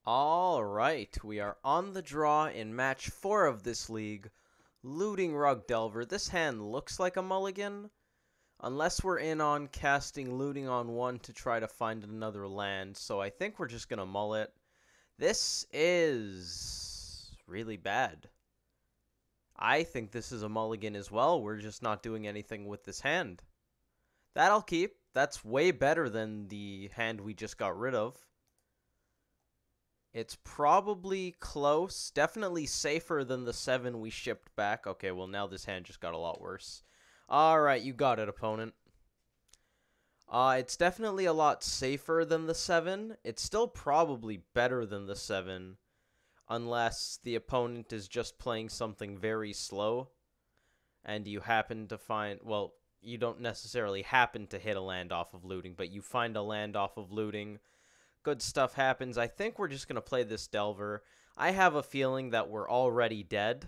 All right, we are on the draw in match 4 of this league. Looting Rug Delver. This hand looks like a mulligan, unless we're in on casting Looting on 1 to try to find another land, so I think we're just going to mull it. This is really bad. I think this is a mulligan as well. We're just not doing anything with this hand. That'll keep. That's way better than the hand we just got rid of. It's probably close. Definitely safer than the 7 we shipped back. Okay, well, now this hand just got a lot worse. Alright, you got it, opponent. It's definitely a lot safer than the 7. It's still probably better than the 7. Unless the opponent is just playing something very slow. And you happen to find... Well, you don't necessarily happen to hit a land off of looting, but you find a land off of looting. Good stuff happens. I think we're just going to play this Delver. I have a feeling that we're already dead.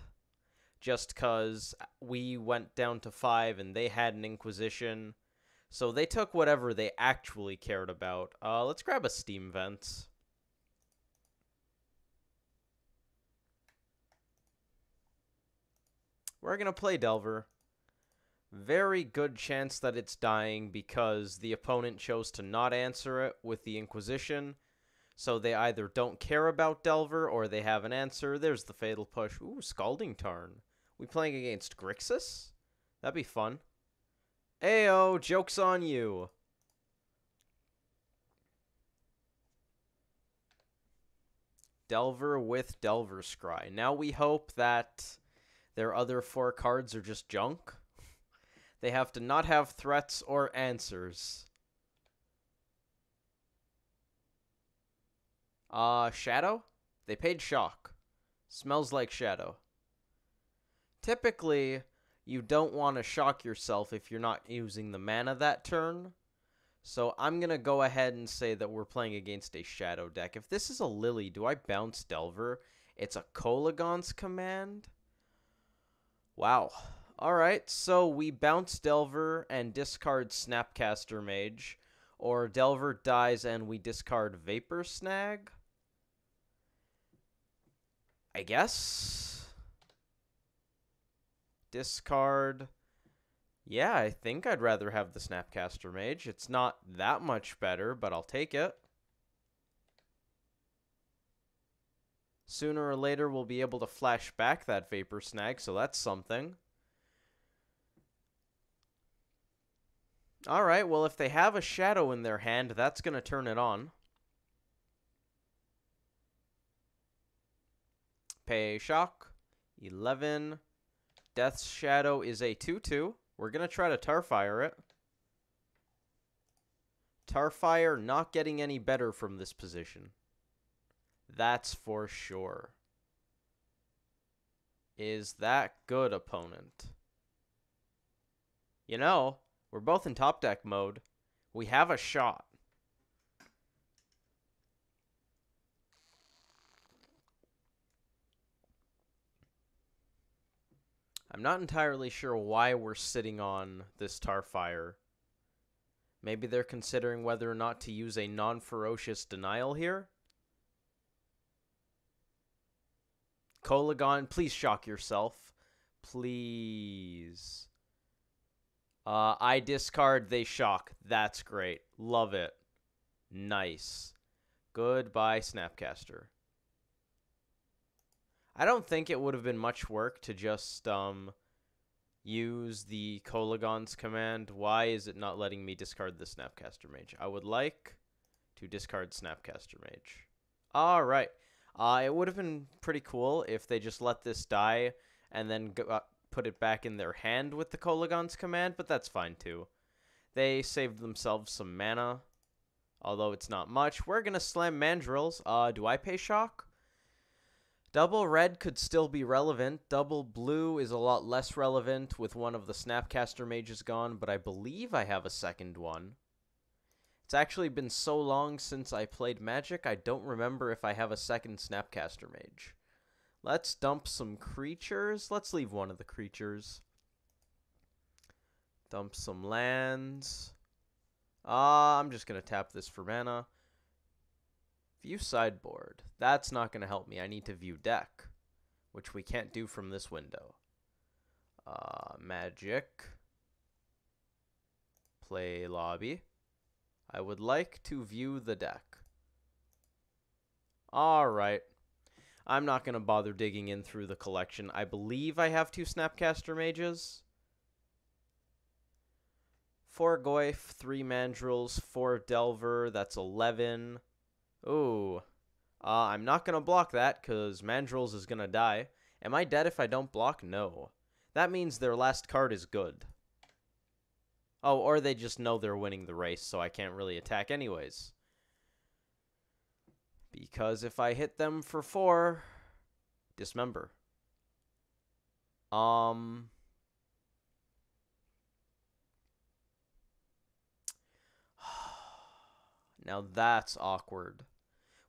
Just because we went down to 5 and they had an Inquisition. So they took whatever they actually cared about. Let's grab a Steam Vent. We're going to play Delver. Very good chance that it's dying because the opponent chose to not answer it with the Inquisition. So they either don't care about Delver or they have an answer. There's the Fatal Push. Ooh, Scalding Tarn. We playing against Grixis? That'd be fun. Ayo, joke's on you. Delver with Delver Scry. Now we hope that their other 4 cards are just junk. They have to not have threats or answers. Shadow? They paid Shock. Smells like Shadow. Typically, you don't want to shock yourself if you're not using the mana that turn. So I'm going to go ahead and say that we're playing against a Shadow deck. If this is a Lily, do I bounce Delver? It's a Kolaghan's Command? Wow. Alright, so we bounce Delver and discard Snapcaster Mage. Or Delver dies and we discard Vapor Snag? I guess? Discard. Yeah, I think I'd rather have the Snapcaster Mage. It's not that much better, but I'll take it. Sooner or later, we'll be able to flash back that Vapor Snag, so that's something. Alright, well, if they have a Shadow in their hand, that's going to turn it on. Pay Shock. 11. Death's Shadow is a 2-2. We're going to try to Tarfire it. Tarfire not getting any better from this position. That's for sure. Is that good, opponent? You know, we're both in top deck mode. We have a shot. I'm not entirely sure why we're sitting on this Tarfire. Maybe they're considering whether or not to use a non-ferocious denial here? Kolaghan, please shock yourself. Please. I discard, they shock. That's great. Love it. Nice. Goodbye, Snapcaster. I don't think it would have been much work to just use the Kolaghan's command. Why is it not letting me discard the Snapcaster Mage? I would like to discard Snapcaster Mage. All right. It would have been pretty cool if they just let this die and then put it back in their hand with the Kolaghan's command, but that's fine too. They saved themselves some mana, although it's not much. We're going to slam Mandrills. Do I pay Shock? Double red could still be relevant. Double blue is a lot less relevant with one of the Snapcaster Mages gone, but I believe I have a second one. It's actually been so long since I played Magic, I don't remember if I have a second Snapcaster Mage. Let's dump some creatures. Let's leave one of the creatures. Dump some lands. I'm just going to tap this for mana. View sideboard. That's not going to help me. I need to view deck, which we can't do from this window. Magic. Play lobby. I would like to view the deck. Alright. I'm not going to bother digging in through the collection. I believe I have 2 Snapcaster Mages. 4 Goyf, 3 Mandrills, 4 Delver. That's 11. Ooh. I'm not going to block that because Mandrills is going to die. Am I dead if I don't block? No. That means their last card is good. Oh, or they just know they're winning the race, so I can't really attack anyways. Because if I hit them for 4, dismember. Now that's awkward.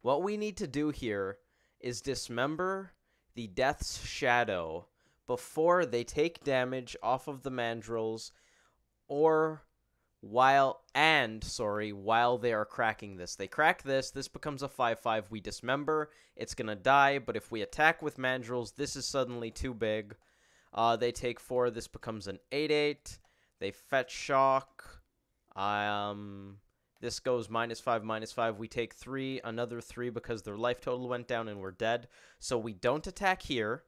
What we need to do here is dismember the Death's Shadow before they take damage off of the Mandrills or while they are cracking this. They crack this, this becomes a 5/5, we dismember, it's gonna die, but if we attack with Mandrills, this is suddenly too big. They take 4, this becomes an 8/8, they fetch shock, this goes -5, we take 3, another 3 because their life total went down and we're dead, so we don't attack here.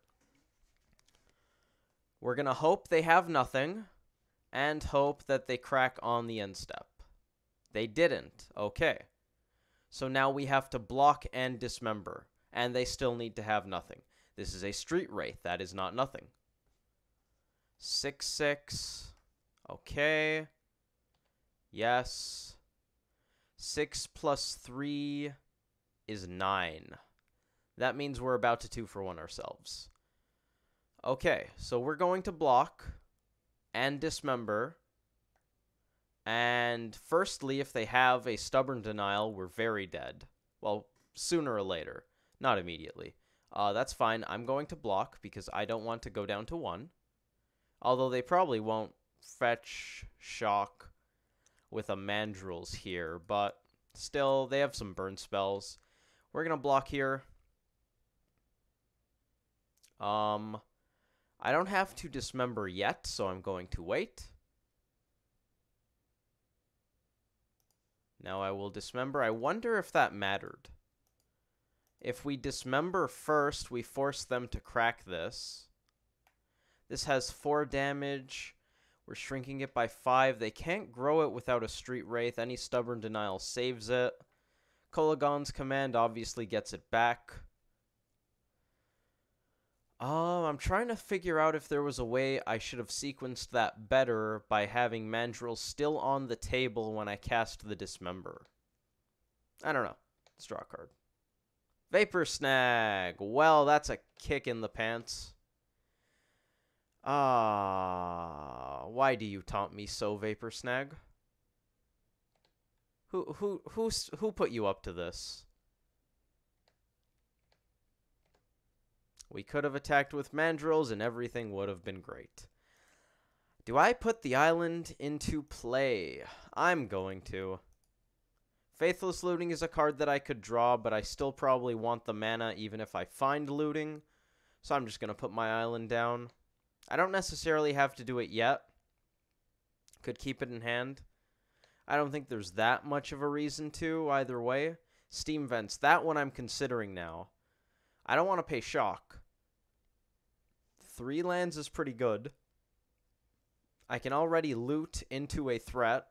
We're gonna hope they have nothing, and hope that they crack on the end step. They didn't. Okay. So now we have to block and dismember, and they still need to have nothing. This is a Street Wraith. That is not nothing. 6/6. Okay. Yes. 6 plus 3 is 9. That means we're about to 2-for-1 ourselves. Okay, so we're going to block and dismember. And firstly, if they have a Stubborn Denial, we're very dead. Well, sooner or later, not immediately. That's fine. I'm going to block because I don't want to go down to 1. Although they probably won't fetch shock with a Mandrills here, but still, they have some burn spells. We're going to block here. I don't have to dismember yet, so I'm going to wait. Now I will dismember. I wonder if that mattered. If we dismember first, we force them to crack this. This has 4 damage. We're shrinking it by 5. They can't grow it without a Street Wraith. Any Stubborn Denial saves it. Kolagon's Command obviously gets it back. I'm trying to figure out if there was a way I should have sequenced that better by having Mandrill still on the table when I cast the Dismember. I don't know. Let's draw a card. Vapor Snag. Well, that's a kick in the pants. Why do you taunt me so, Vapor Snag? Who put you up to this? We could have attacked with Mandrills and everything would have been great. Do I put the island into play? I'm going to. Faithless Looting is a card that I could draw, but I still probably want the mana even if I find looting. So I'm just going to put my island down. I don't necessarily have to do it yet. Could keep it in hand. I don't think there's that much of a reason to either way. Steam Vents, that one I'm considering now. I don't want to pay shock. 3 lands is pretty good. I can already loot into a threat.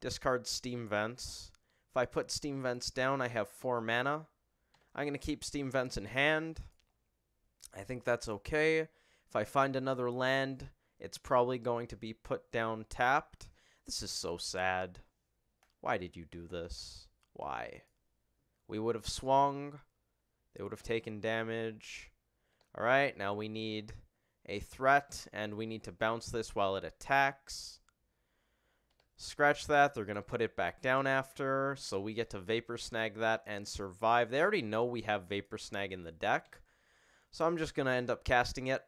Discard Steam Vents. If I put Steam Vents down, I have 4 mana. I'm going to keep Steam Vents in hand. I think that's okay. If I find another land, it's probably going to be put down tapped. This is so sad. Why did you do this? Why? We would have swung. They would have taken damage. Alright, now we need a threat, and we need to bounce this while it attacks. Scratch that. They're going to put it back down after, so we get to Vapor Snag that and survive. They already know we have Vapor Snag in the deck, so I'm just going to end up casting it.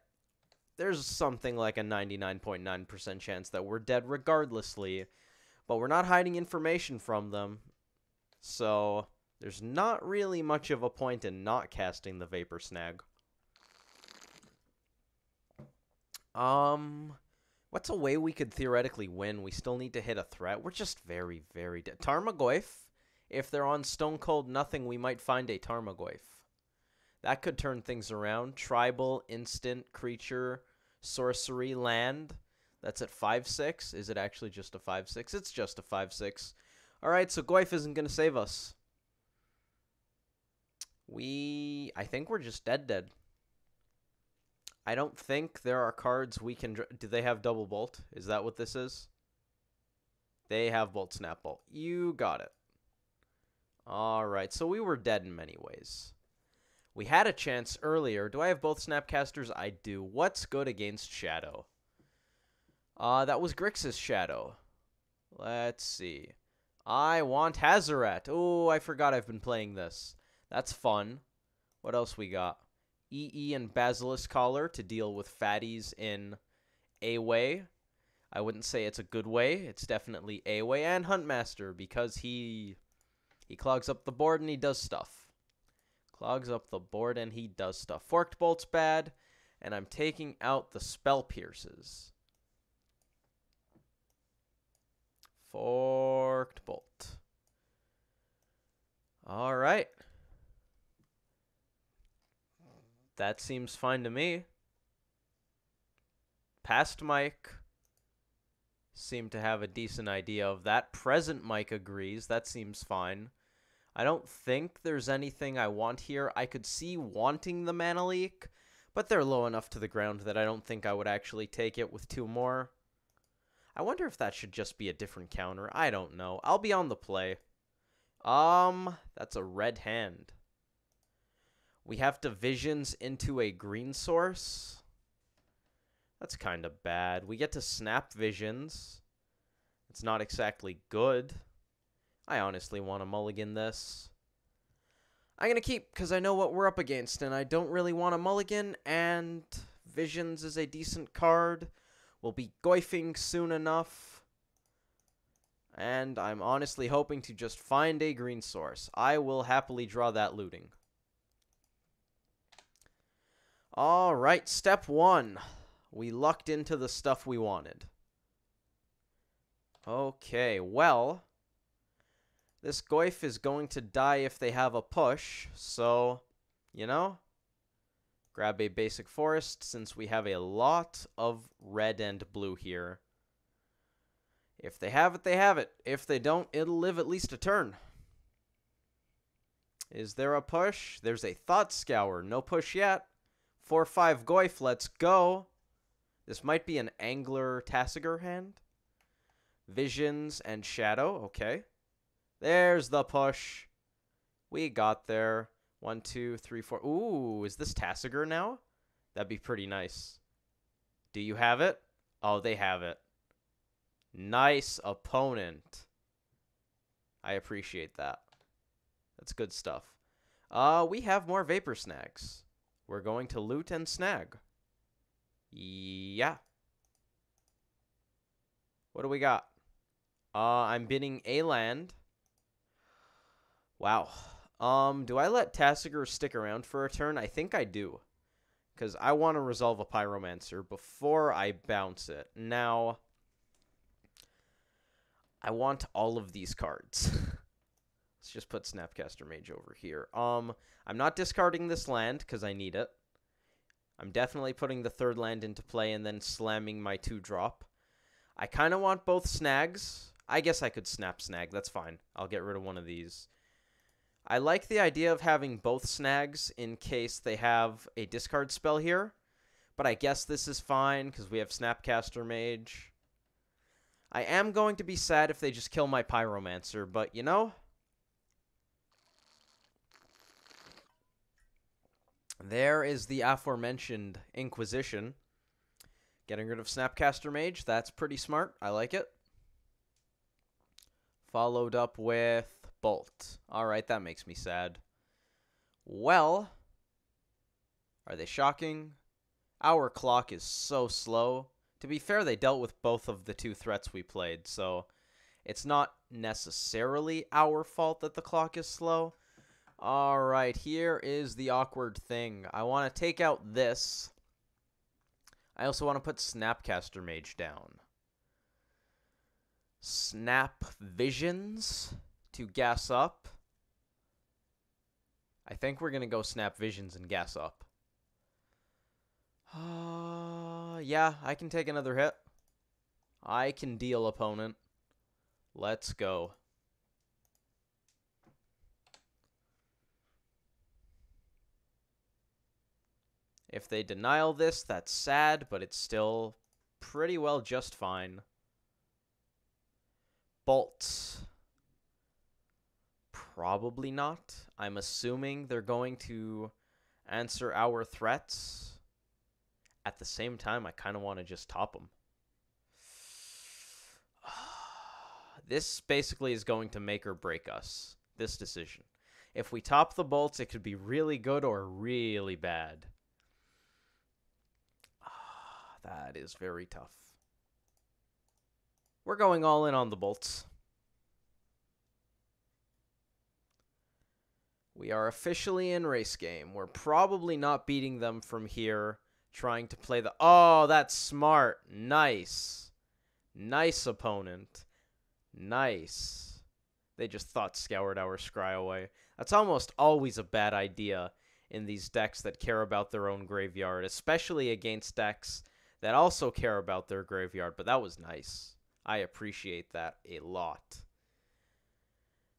There's something like a 99.9% chance that we're dead regardlessly, but we're not hiding information from them, so There's not really much of a point in not casting the Vapor Snag. What's a way we could theoretically win? We still need to hit a threat. We're just very, very dead. Tarmogoyf. If they're on Stone Cold Nothing, we might find a Tarmogoyf. That could turn things around. Tribal, instant, creature, sorcery, land. That's at 5/6. Is it actually just a 5/6? It's just a 5/6. Alright, so Goyf isn't going to save us. I think we're just dead. I don't think there are cards we can... Do they have double bolt? Is that what this is? They have bolt snap bolt. You got it. Alright, so we were dead in many ways. We had a chance earlier. Do I have both Snapcasters? I do. What's good against Shadow? That was Grixis Shadow. Let's see. I want Hazoret. Oh, I forgot I've been playing this. That's fun. What else we got? EE and Basilisk Collar to deal with fatties in a way. I wouldn't say it's a good way. It's definitely a way. And Huntmaster, because he clogs up the board and he does stuff. Clogs up the board and he does stuff. Forked Bolt's bad, and I'm taking out the Spell Pierces. Forked Bolt. All right. That seems fine to me. Past Mike seemed to have a decent idea of that. Present Mike agrees. That seems fine. I don't think there's anything I want here. I could see wanting the Mana Leak, but they're low enough to the ground that I don't think I would actually take it with 2 more. I wonder if that should just be a different counter. I don't know. I'll be on the play. That's a red hand. We have to Visions into a green source. That's kind of bad. We get to Snap Visions. It's not exactly good. I honestly want to mulligan this. I'm going to keep because I know what we're up against, and I don't really want to mulligan, and Visions is a decent card. We'll be goifing soon enough. And I'm honestly hoping to just find a green source. I will happily draw that looting. Alright, step 1. We lucked into the stuff we wanted. Okay, well, this Goyf is going to die if they have a push, so, you know, grab a basic forest since we have a lot of red and blue here. If they have it, they have it. If they don't, it'll live at least a turn. Is there a push? There's a Thought Scour. No push yet. 4/5 Goyf, let's go. This might be an Angler Tassiger hand. Visions and Shadow, okay. There's the push. We got there. 1, 2, 3, 4. Ooh, is this Tassiger now? That'd be pretty nice. Do you have it? Oh, they have it. Nice opponent. I appreciate that. That's good stuff. We have more Vapor Snags. We're going to loot and snag. Yeah. What do we got? I'm bidding a land. Wow. Do I let Tassiger stick around for a turn? I think I do. Because I want to resolve a Pyromancer before I bounce it. Now, I want all of these cards. Let's just put Snapcaster Mage over here. I'm not discarding this land because I need it. I'm definitely putting the 3rd land into play and then slamming my 2-drop. I kind of want both snags. I guess I could snag. That's fine. I'll get rid of one of these. I like the idea of having both snags in case they have a discard spell here. But I guess this is fine because we have Snapcaster Mage. I am going to be sad if they just kill my Pyromancer, but you know, there is the aforementioned Inquisition. Getting rid of Snapcaster Mage, that's pretty smart. I like it. Followed up with Bolt. Alright, that makes me sad. Well, are they shocking? Our clock is so slow. To be fair, they dealt with both of the 2 threats we played, so it's not necessarily our fault that the clock is slow. Alright, here is the awkward thing. I want to take out this. I also want to put Snapcaster Mage down. Snap Visions to gas up. I think we're going to go Snap Visions and gas up. Yeah, I can take another hit. I can deal, opponent. Let's go. If they denial this, that's sad, but it's still pretty well just fine. Bolts. Probably not. I'm assuming they're going to answer our threats. At the same time, I kind of want to just top them. This basically is going to make or break us, this decision. If we top the bolts, it could be really good or really bad. That is very tough. We're going all in on the bolts. We are officially in race game. We're probably not beating them from here, trying to play the... Oh, that's smart. Nice. Nice, opponent. Nice. They just thought Scoured our Scry away. That's almost always a bad idea in these decks that care about their own graveyard, especially against decks that also care about their graveyard, but that was nice. I appreciate that a lot.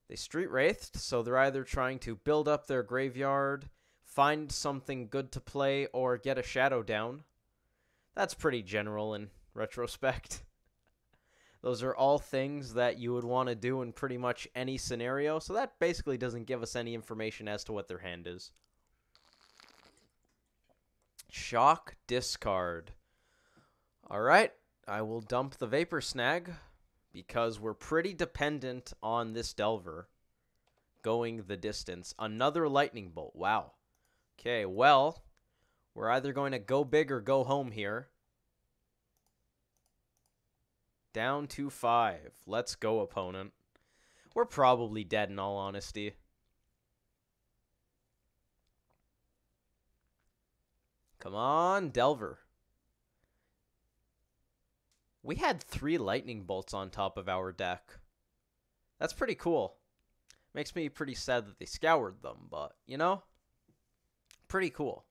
They Street Wraithed, so they're either trying to build up their graveyard, find something good to play, or get a shadow down. That's pretty general in retrospect. Those are all things that you would want to do in pretty much any scenario, so that basically doesn't give us any information as to what their hand is. Shock discard. Alright, I will dump the Vapor Snag because we're pretty dependent on this Delver going the distance. Another Lightning Bolt. Wow. Okay, well, we're either going to go big or go home here. Down to 5. Let's go, opponent. We're probably dead in all honesty. Come on, Delver. We had 3 lightning bolts on top of our deck. That's pretty cool. Makes me pretty sad that they scoured them, but, you know, pretty cool.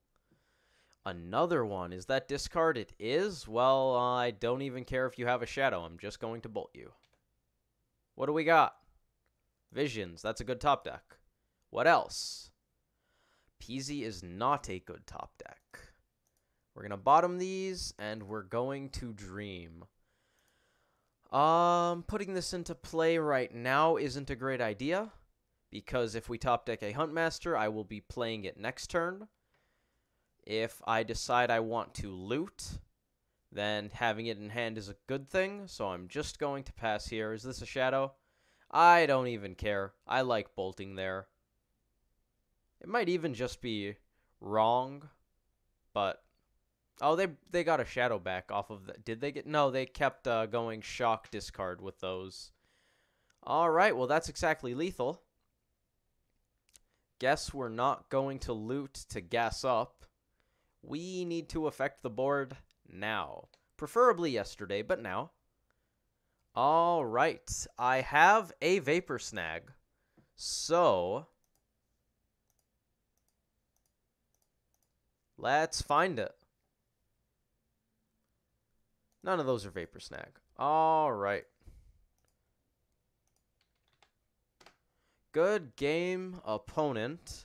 Another one. Is that discard? It is? Well, I don't even care if you have a shadow. I'm just going to bolt you. What do we got? Visions. That's a good top deck. What else? Peasy is not a good top deck. We're going to bottom these, and we're going to dream. Putting this into play right now isn't a great idea, because if we top deck a Huntmaster, I will be playing it next turn. If I decide I want to loot, then having it in hand is a good thing, so I'm just going to pass here. Is this a shadow? I don't even care. I like bolting there. It might even just be wrong, but... Oh, they got a shadow back off of that. Did they get... No, they kept going shock discard with those. Alright, well, that's exactly lethal. Guess we're not going to loot to gas up. We need to affect the board now. Preferably yesterday, but now. Alright, I have a Vapor Snag. So... let's find it. None of those are Vapor Snag. Alright. Good game, opponent.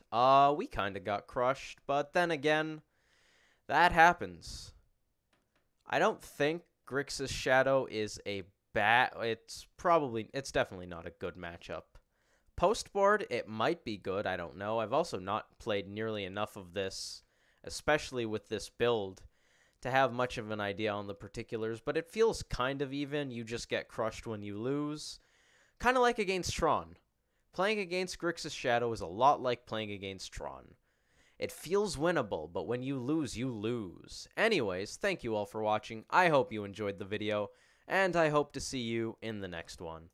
We kind of got crushed, but then again, that happens. I don't think Grixis Shadow is a bad... It's definitely not a good matchup. Post board, it might be good. I don't know. I've also not played nearly enough of this, especially with this build, to have much of an idea on the particulars, but it feels kind of even. You just get crushed when you lose. Kind of like against Tron. Playing against Grixis Shadow is a lot like playing against Tron. It feels winnable, but when you lose, you lose. Anyways, thank you all for watching. I hope you enjoyed the video, and I hope to see you in the next one.